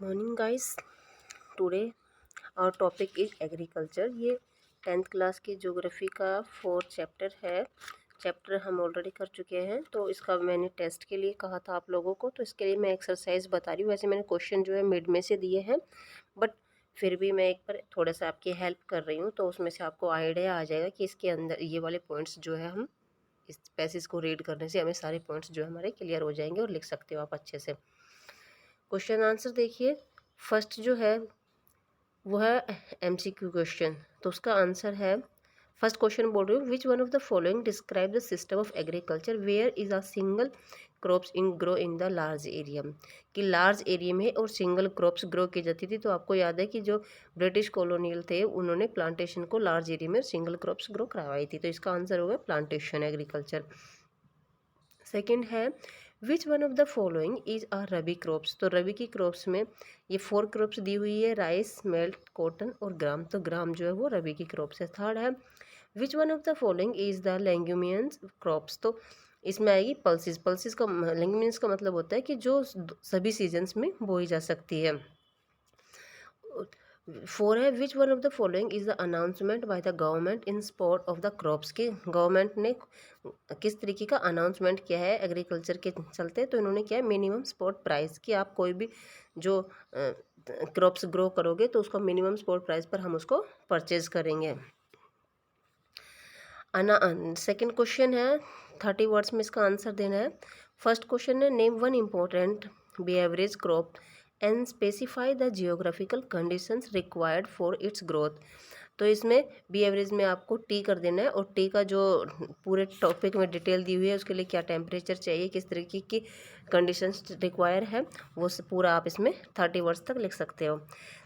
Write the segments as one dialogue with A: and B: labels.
A: Morning guys. Today our topic is agriculture. ये 10th class की geography का 4th chapter है। चैप्टर हम ऑलरेडी कर चुके हैं, तो इसका मैंने टेस्ट के लिए कहा था आप लोगों को, तो इसके लिए मैं एक्सरसाइज बता रही हूँ। वैसे मैंने क्वेश्चन जो है मिड में से दिए हैं, बट फिर भी मैं एक बार थोड़ा सा आपकी हेल्प कर रही हूँ, तो उसमें से आपको आइडिया आ जाएगा कि इसके अंदर ये वाले पॉइंट्स जो है हम इस पैसेज को रीड करने से हमें सारे पॉइंट्स जो है हमारे क्लियर हो जाएंगे और लिख सकते हो आप अच्छे से। क्वेश्चन आंसर देखिए। फर्स्ट जो है वो है एमसीक्यू क्वेश्चन, तो उसका आंसर है, फर्स्ट क्वेश्चन बोल रही हूँ, which one of the following describe the system of agriculture where is a single crops in grow in the large area. कि लार्ज एरिया में और सिंगल क्रॉप्स ग्रो की जाती थी। तो आपको याद है कि जो ब्रिटिश कॉलोनियल थे उन्होंने प्लांटेशन को लार्ज एरिया में सिंगल क्रॉप्स ग्रो करवाई थी, तो इसका आंसर होगा प्लांटेशन एग्रीकल्चर। सेकंड है, which one of the following is a rabi crops. तो रबी की क्रॉप्स में ये 4 क्रॉप्स दी हुई है, राइस, मेल्ट, कॉटन और ग्राम। तो ग्राम जो है वो रबी की क्रॉप्स है। थर्ड है, which one of the following is the leguminous crops. तो इसमें आएगी पल्सिस। पल्सिस का लेग्यूमियस का मतलब होता है कि जो सभी सीजन्स में बोई जा सकती है। 4 है, which one of the following is the announcement bye the government in support of the crops. की गवर्नमेंट ने किस तरीके का अनाउंसमेंट किया है एग्रीकल्चर के चलते। तो इन्होंने किया है मिनिमम सपोर्ट प्राइस, कि आप कोई भी जो क्रॉप्स ग्रो करोगे तो उसका मिनिमम सपोर्ट प्राइस पर हम उसको परचेज करेंगे। सेकेंड क्वेश्चन है, 30 वर्ड्स में इसका आंसर देना है। फर्स्ट क्वेश्चन है, name one important beverage crop and specify the geographical conditions required for its growth. तो इसमें बी एवरेज में आपको टी कर देना है, और टी का जो पूरे टॉपिक में डिटेल दी हुई है उसके लिए क्या टेम्परेचर चाहिए, किस तरीके की कंडीशंस रिक्वायर है, वो पूरा आप इसमें 30 वर्ड्स तक लिख सकते हो।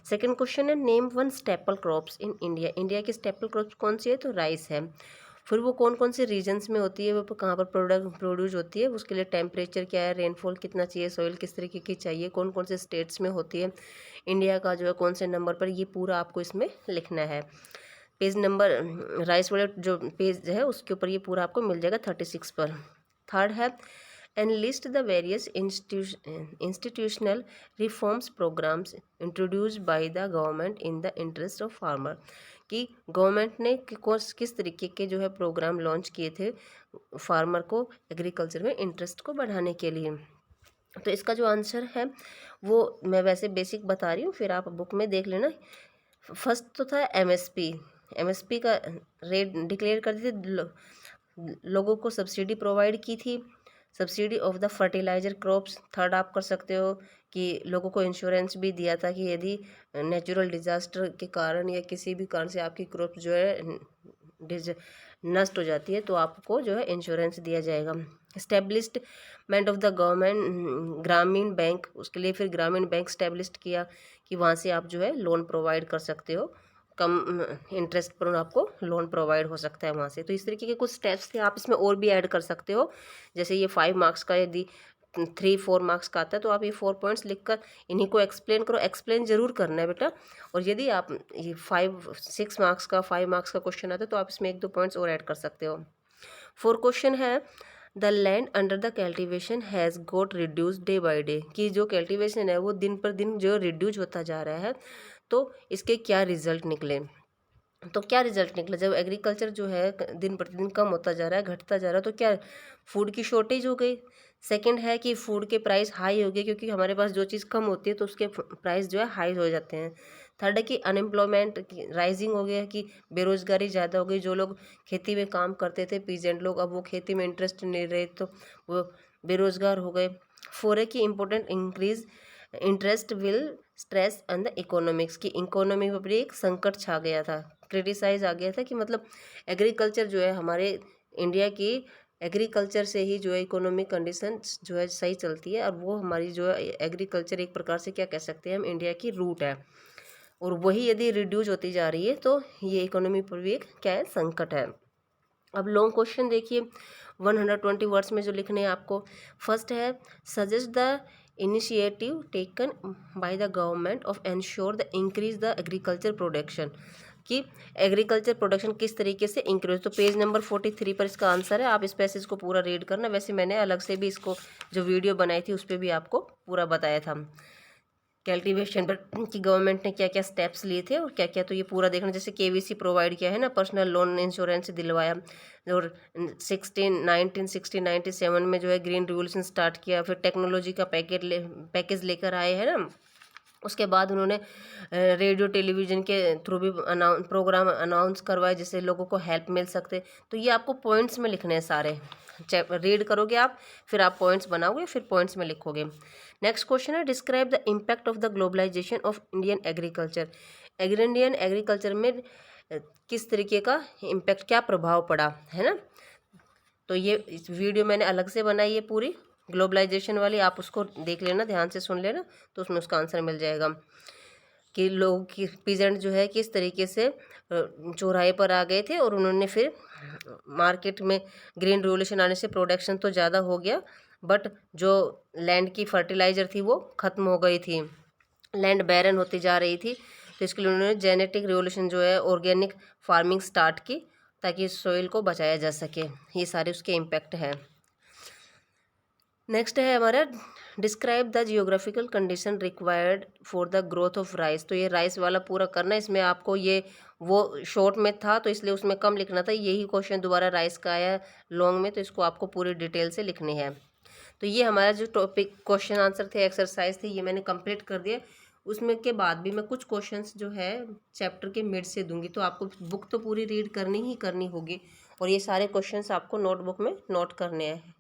A: सेकंड क्वेश्चन है, name one staple crops in India. India की स्टेपल क्रॉप्स कौन सी है, तो राइस है। फिर वो कौन कौन से रीजन्स में होती है, वो कहाँ पर प्रोड्यूस होती है, उसके लिए टेम्परेचर क्या है, रेनफॉल कितना चाहिए, सॉइल किस तरीके की चाहिए, कौन कौन से स्टेट्स में होती है, इंडिया का जो है कौन से नंबर पर, ये पूरा आपको इसमें लिखना है। पेज नंबर राइस वाले जो पेज है उसके ऊपर ये पूरा आपको मिल जाएगा 36 पर। थर्ड है, and list the various institutional reforms programmes introduced by the government in the interest of farmer. कि गवर्नमेंट ने किस तरीके के जो है प्रोग्राम लॉन्च किए थे फार्मर को एग्रीकल्चर में इंटरेस्ट को बढ़ाने के लिए। तो इसका जो आंसर है वो मैं वैसे बेसिक बता रही हूँ, फिर आप बुक में देख लेना। फर्स्ट तो था एमएसपी। एमएसपी का रेट डिक्लेयर कर दी थी, लोगों को सब्सिडी प्रोवाइड की थी, subsidy of the fertiliser crops. Third आप कर सकते हो कि लोगों को इंश्योरेंस भी दिया था कि यदि नेचुरल डिजास्टर के कारण या किसी भी कारण से आपकी क्रॉप जो है नष्ट हो जाती है तो आपको जो है इंश्योरेंस दिया जाएगा। एस्टेब्लिशमेंट ऑफ द गवर्नमेंट ग्रामीण बैंक, उसके लिए फिर ग्रामीण बैंक स्टैब्लिश किया कि वहाँ से आप जो है लोन प्रोवाइड कर सकते हो, कम इंटरेस्ट पर आपको लोन प्रोवाइड हो सकता है वहाँ से। तो इस तरीके के कुछ स्टेप्स थे, आप इसमें और भी ऐड कर सकते हो। जैसे ये 5 मार्क्स का यदि 3-4 मार्क्स का आता है तो आप ये 4 पॉइंट्स लिखकर इन्हीं को एक्सप्लेन करो। एक्सप्लेन जरूर करना है बेटा। और यदि आप ये 5-6 मार्क्स का 5 मार्क्स का क्वेश्चन आता है तो आप इसमें 1-2 पॉइंट्स और ऐड कर सकते हो। 4 क्वेश्चन है, the land under the cultivation has got reduce day by day. कि जो कल्टिवेशन है वो दिन पर दिन जो रिड्यूस होता जा रहा है, तो इसके क्या रिजल्ट निकले। तो क्या रिजल्ट निकला, जब एग्रीकल्चर जो है दिन प्रतिदिन कम होता जा रहा है, घटता जा रहा है, तो क्या फूड की शॉर्टेज हो गई। सेकंड है कि फूड के प्राइस हाई हो गए, क्योंकि हमारे पास जो चीज़ कम होती है तो उसके प्राइस जो है हाई हो जाते हैं। थर्ड है कि अनएम्प्लॉयमेंट राइजिंग हो गया, कि बेरोजगारी ज़्यादा हो गई। जो लोग खेती में काम करते थे पीजेंट लोग, अब वो खेती में इंटरेस्ट नहीं रहे तो वो बेरोजगार हो गए। फोर है कि important increase interest will stress on the economics. की इकोनॉमी पर भी एक संकट छा गया था, क्रिटिसाइज आ गया था कि मतलब एग्रीकल्चर जो है हमारे इंडिया की एग्रीकल्चर से ही जो है इकोनॉमिक कंडीशन जो है सही चलती है, और वो हमारी जो है एग्रीकल्चर एक प्रकार से क्या कह सकते हैं हम, इंडिया की रूट है। और वही यदि रिड्यूस होती जा रही है तो ये इकोनॉमी पर भी एक क्या है, संकट है। अब लॉन्ग क्वेश्चन देखिए, 120 वर्ड्स में जो लिखने हैं आपको। फर्स्ट है, suggest the initiative taken by the government of ensure the increase the agriculture production. कि एग्रीकल्चर प्रोडक्शन किस तरीके से इंक्रीज। तो पेज नंबर 43 पर इसका आंसर है, आप इस पैसेज को पूरा रीड करना। वैसे मैंने अलग से भी इसको जो वीडियो बनाई थी उस पर भी आपको पूरा बताया था। कल्टीवेशन पर कि गवर्नमेंट ने क्या क्या स्टेप्स लिए थे और क्या क्या, तो ये पूरा देखना। जैसे केवीसी प्रोवाइड किया है ना, पर्सनल लोन इंश्योरेंस दिलवाया, और 1967 में जो है ग्रीन रिवोल्यूशन स्टार्ट किया, फिर टेक्नोलॉजी का पैकेज लेकर आए हैं ना। उसके बाद उन्होंने रेडियो टेलीविज़न के थ्रू भी प्रोग्राम अनाउंस करवाए जिससे लोगों को हेल्प मिल सकते। तो ये आपको पॉइंट्स में लिखने हैं सारे, रीड करोगे आप, फिर आप पॉइंट्स बनाओगे, फिर पॉइंट्स में लिखोगे। नेक्स्ट क्वेश्चन है, describe the impact of the globalisation of Indian agriculture. Indian agriculture में किस तरीके का इम्पैक्ट, क्या प्रभाव पड़ा है ना। तो ये इस वीडियो मैंने अलग से बनाई है पूरी ग्लोबलाइजेशन वाली, आप उसको देख लेना, ध्यान से सुन लेना, तो उसमें उसका आंसर मिल जाएगा कि लोग की पीजेंट जो है किस तरीके से चौराहे पर आ गए थे, और उन्होंने फिर मार्केट में ग्रीन रिवोल्यूशन आने से प्रोडक्शन तो ज़्यादा हो गया, बट जो लैंड की फर्टिलाइज़र थी वो ख़त्म हो गई थी, लैंड बैरन होती जा रही थी। तो इसके लिए उन्होंने जेनेटिक रिवोल्यूशन जो है ऑर्गेनिक फार्मिंग स्टार्ट की ताकि सॉइल को बचाया जा सके। ये सारे उसके इम्पैक्ट हैं। नेक्स्ट है हमारा, describe the geographical condition required for the growth of rice. तो ये राइस वाला पूरा करना है, इसमें आपको ये वो शॉर्ट में था तो इसलिए उसमें कम लिखना था, यही क्वेश्चन दोबारा राइस का आया लॉन्ग में, तो इसको आपको पूरी डिटेल से लिखनी है। तो ये हमारा जो टॉपिक क्वेश्चन आंसर थे, एक्सरसाइज थी, ये मैंने कंप्लीट कर दिया। उसमें के बाद भी मैं कुछ क्वेश्चंस जो है चैप्टर के मिड से दूंगी, तो आपको बुक तो पूरी रीड करनी ही करनी होगी, और ये सारे क्वेश्चंस आपको नोटबुक में नोट करने हैं।